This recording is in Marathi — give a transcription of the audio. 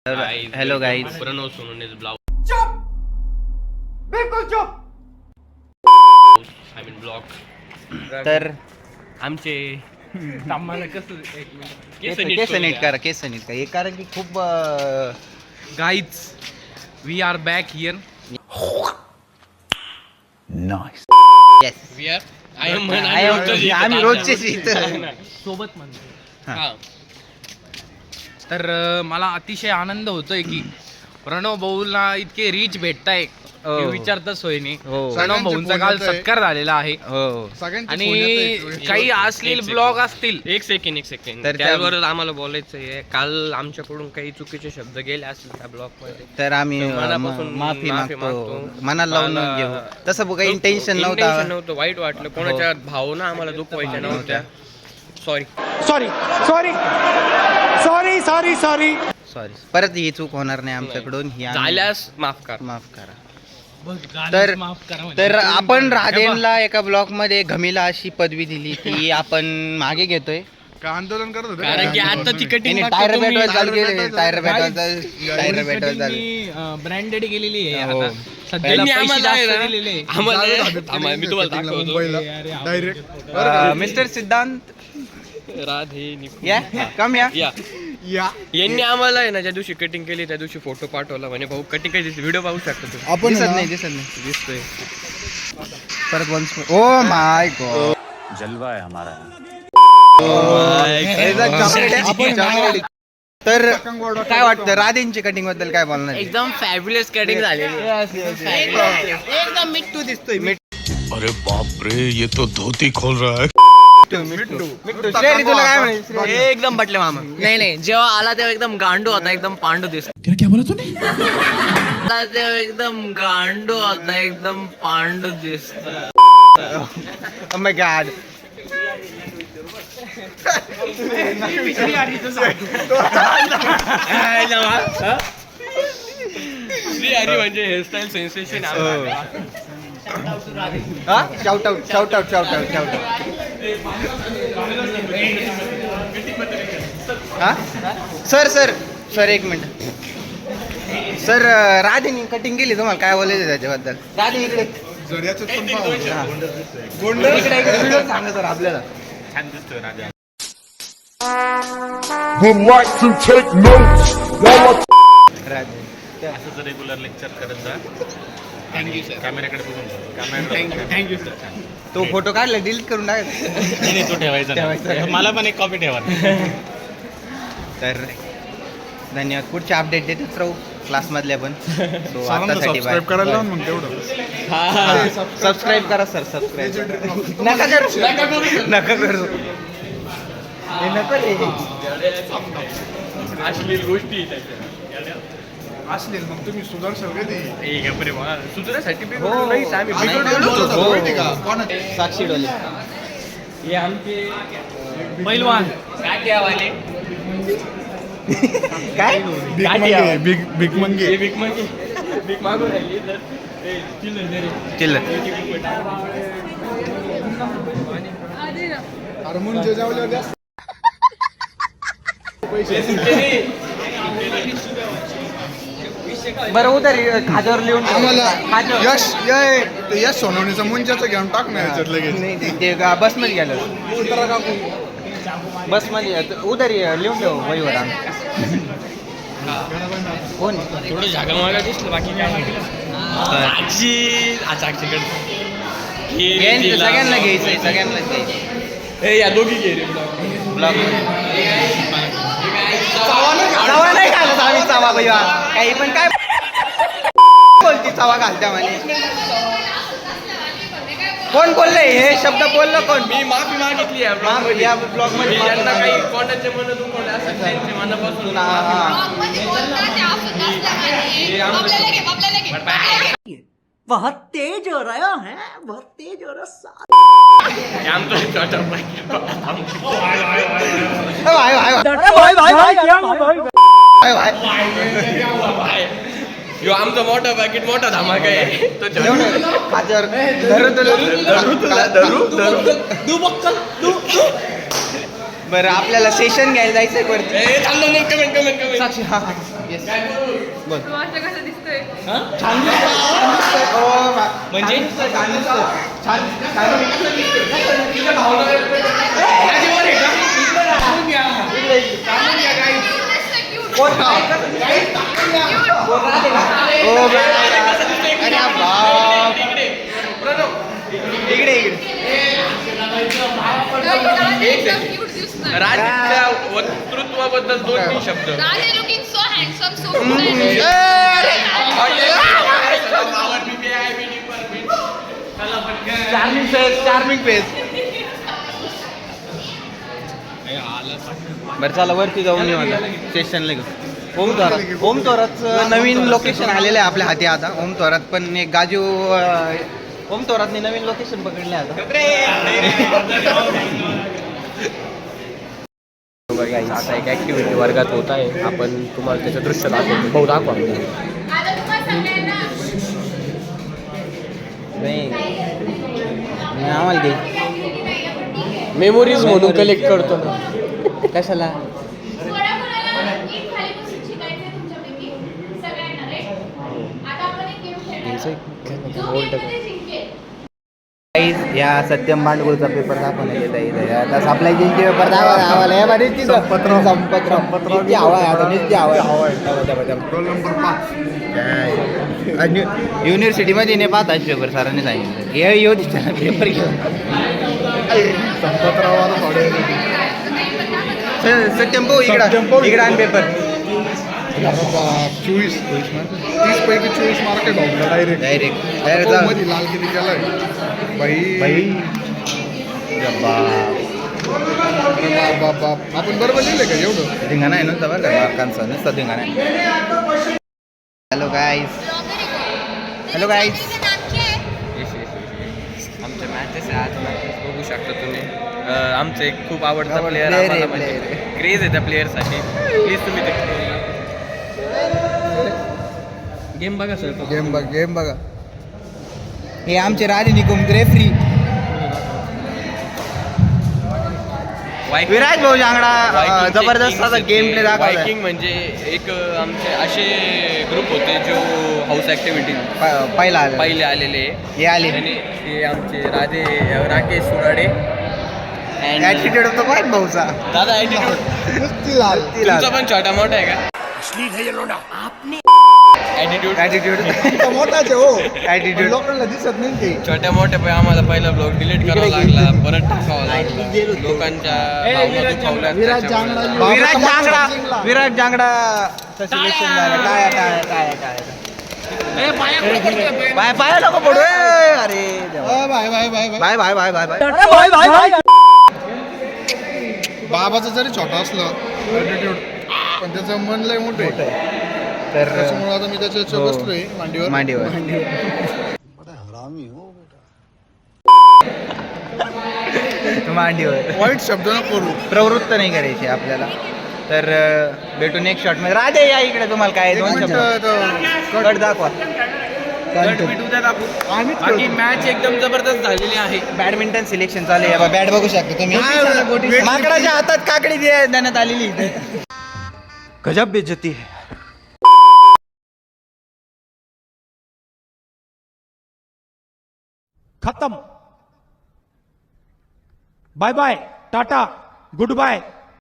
हेलो गाइस, प्रणव सोनोनेज ब्लॉग चुप, बिल्कुल चुप. आय मीन ब्लॉग तर आमचे आम्हाला कसं एक मिनिट केस नीट करा, केस नीट करा. हे कारण की खूप guys we are back here. Yes. We are I am आम्ही रोजचेच इथं. सोबत म्हणतो. हा. तर मला अतिशय आनंद होतोय की प्रणव भाऊला इतके रीच भेटताय हो. विचारता सोयनी. हो. प्रणव भाऊंचा काल सत्कार झालेला आहे हो. आणि काही अश्लील ब्लॉग असतील. एक सेकंड तर त्यावर आम्हाला बोलायचं आहे. काल आमच्याकडून काही चुकीचे शब्द गेले असतील त्या ब्लॉग मध्ये, तर आम्ही मनापासून माफी माफी मागतो. मागतो. मनाला लावून मला- घेऊ. तसं काही इंटेन्शन Intention नव्हता. नव्हतं, वाईट वाटलं. कोणाच्या भावना आम्हाला दुखवायच्या नव्हत्या. सॉरी. सॉरी. परत ही चूक होणार नाही आमच्याकडून. ही आम्ही- झाल्यास माफ कर. माफ करा. तर आपण राधेनला एका ब्लॉक मध्ये घमीला अशी पदवी दिली की आपण मागे घेतोय. का आंदोलन करत होते कारण की आता ती कटिंग टायर पेटवायला चालू केले. टायर पेटवायचा ब्रँडेड गेलेली आहे हो. आता. सध्याला त्यांनी पैसे आम्हाला जास्त आहे ना, दिलेले आहे. आम्हाला मी तुम्हाला दाखवतो. मुंबईला डायरेक्ट मिस्टर सिद्धांत राधे या कम या. या यांनी आम्हाला आहे ना ज्या दिवशी कटिंग केली त्या दिवशी फोटो पाठवला. म्हणे भाऊ कटिंग काही व्हिडिओ पाहू शकता तुम्ही. आपण दिसत नाही दिसतोय. परत वन्स. Oh my God. जलवा है हमारा. तर काय वाटतं राधेंची कटिंग बद्दल काय बोलणार? एकदम फॅब्युलस कटिंग झालेली. एकदम मिट्टू दिसतोय. अरे बाप रे, ये तो धोती खोल रहा है. तुला काय म्हणायचं? एकदम बटले मामा. नाही जेव्हा आला तेव्हा एकदम गांडू होता, एकदम पांडू दिसतो. क्या बोला तूने? तेव्हा एकदम गांडू होता, एकदम पांडू दिसतो. Oh my God. Shri Hari म्हणजे hairstyle sensation. Shout out. Sir एक मिनिट. सर राधेने कटिंग केली, तुम्हाला काय बोलायचं त्याच्याबद्दल? राधे इकडे जड्याचं पण पाहू. इकडे व्हिडिओ सांगा सर आपल्याला. would like to take notes while I Radhe असंच रेग्युलर लेक्चर करत जा. Thank you sir. कॅमेऱ्याकडे बघून थँक्यू सर. तो फोटो काढला डिलीट करून टाकायचा. नाही तो ठेवायचा नाही. मला पण एक कॉपी ठेवा. तर धन्यवाद. पुढचे अपडेट देतच राहू क्लासमधले पण. So, आतासाठी सबस्क्राईब करायला लावून मग तेवढं. सबस्क्राईब करा सर. सबस्क्राईब नका करू. हे नको रे. अश्लील गोष्टी असलेल मग तुम्ही सुधारशाल कधी? सुधारासाठी हो. आम्ही आम्ही video बोलत बोलत होतो होतो. माहिती का? साक्षी डोले. हे आमचे पैलवान काट्यावाले. काय बिग मंगे, बिग मंगे. हे भीक मागून राहिली तर हे चिल्लर दे रे. चिल्लर. अरे मुंजे जावल्यावर जास्त बरं उतर खात्यावर लिहून ठेव. आम्हाला खात्यावर. यश सोनवणीचं मुंजाचं घेऊन टाक ना याच्यात लगेच. नाही ते बसमध्ये गेलं. उतरा काकू. बसमध्ये उदर लिहून ठेव वहीवर. कोण? थोडं जागा मागा दिसलं, बाकी काय नाही. साक्षीकडे सगळ्यांना घ्यायचंय. सगळ्यांनाच घ्यायचं. या दोघी घे रे ब्लॉग चवा नाही घालत आम्ही. चवा भैया काही पण काय बोलती चवा घालत्या म्हणे. कोण बोललंय हे शब्द? बोललं कोण? मी माफी मागितली आहे या ब्लॉग मध्ये ज्यांना काही कोणाचे मन दुखवले असेल त्यांचे मनापासून माफी मागितली. बहुत तेज हो रहा है, बहुत तेज हो रहा. हे आमचं छोटा भाई. यो आमचं मोठं पॅकेट मोठा धमाका आहे. तो खात्यावर धरू. बरं आपल्याला सेशन घ्यायला जायचंय वरती. साक्षी हा येस बोल. कसं दिसतोय छान दिसतोय. ओ, म्हणजे छान दिसतोय. छान कोण ओ अरे बाप इकडे राजच्या वक्तृत्वाबद्दल 2-3 शब्द. Looking so handsome so charming face. बरं चला वरती जाऊन येऊ आता स्टेशनला घेऊ. ओम थोरातचं नवीन लोकेशन आलेलं आहे आपल्या हाती आता. ओम थोरात पण एक गाजू ओम थोरातने नवीन लोकेशन पकडले आता. आता एक ऍक्टिव्हिटी वर्गात होत आहे, आपण तुम्हाला त्याचं दृश्य दाखवतो. भाऊ दाखवा. नाही आम्हाला घे मेमोरीज म्हणून कलेक्ट करतो ना. कशाला. या सत्यम भांडगुळचा पेपर दाखवण्यात येत आहे. आता सप्लाय चेनचे पेपर दाखवा रोल नंबर 5. युनिव्हर्सिटीमध्ये नाही पाहता पेपर सरांनी सांगितलं येऊ दिसतं पेपर घेऊन. संपतरावाला थोडे सत्यम भाऊ इकडं आण पेपर. 24 30 पैकी 24 मार्क आहे भाऊ डायरेक्ट डायरेक्ट मध्ये लाल किती केलाय बाई. बाप आपण बरोबर लिहिलंय का एवढं. धिंगाणा आहे नव्हता बरं का मार्कांचा नुसता धिंगाणा आहे. हॅलो गाईज आमचे मॅचेस आहे आज. मॅचेस बघू शकता तुम्ही. आमचं एक खूप आवडता player प्लेअर आहे, म्हणजे player. क्रेज आहे त्या प्लेअरसाठी. प्लीज तुम्ही ते गेम बघा सर. गेम बघा. हे आमचे राजे निकुम रेफ्री विराज भाऊ जांगडा जबरदस्त असा गेम प्ले दाखवला. वायकिंग म्हणजे एक आमचे असे ग्रुप होते जो हाऊस ऍक्टिव्हिटी पहिला पहिले आलेले. हे आले आणि ते आमचे राजे राकेश सुराडे. ऍटिट्यूड होतो काय भाऊचा. दादा ऍटिट्यूड तुमचा पण छोटा मोठा आहे का. ऍटिट्यूड मोठाचे हो ऍटिट्यूड लोकांना दिसत नाही ते. छोट्या मोठ्या पण आम्हाला पहिला ब्लॉग डिलीट करावा लागला, परत टाकावा लागला. लोकांच्या भावना दुखावल्या त्याच्यामुळे. विराज जांगडा सिलेक्शन झालं. काय पाय नको पडू. अरे bye bye bye bye bye. बाबाचं जरी छोटा असलं ॲटिट्यूड पण त्याचं मन लय मोठं आहे. तर त्याच्यामुळे आता मी त्याच्या बसलोय मांडीवर. मांडीवर वाईट शब्द न करू. प्रवृत्त नाही करायची आपल्याला. तर भेटू नेक्स्ट शॉट मध्ये. राधे या इकडे. तुम्हाला काय 2 शब्द कट दाखवा. बाकी मॅच एकदम जबरदस्त झालेली आहे. बॅडमिंटन सिलेक्शन चालू आहे. बॅट बघू शकता तुम्ही. माकडाच्या हातात काकडी देण्यात आलेली. गजब बेइज्जती है. खत्म. Bye bye tata good bye.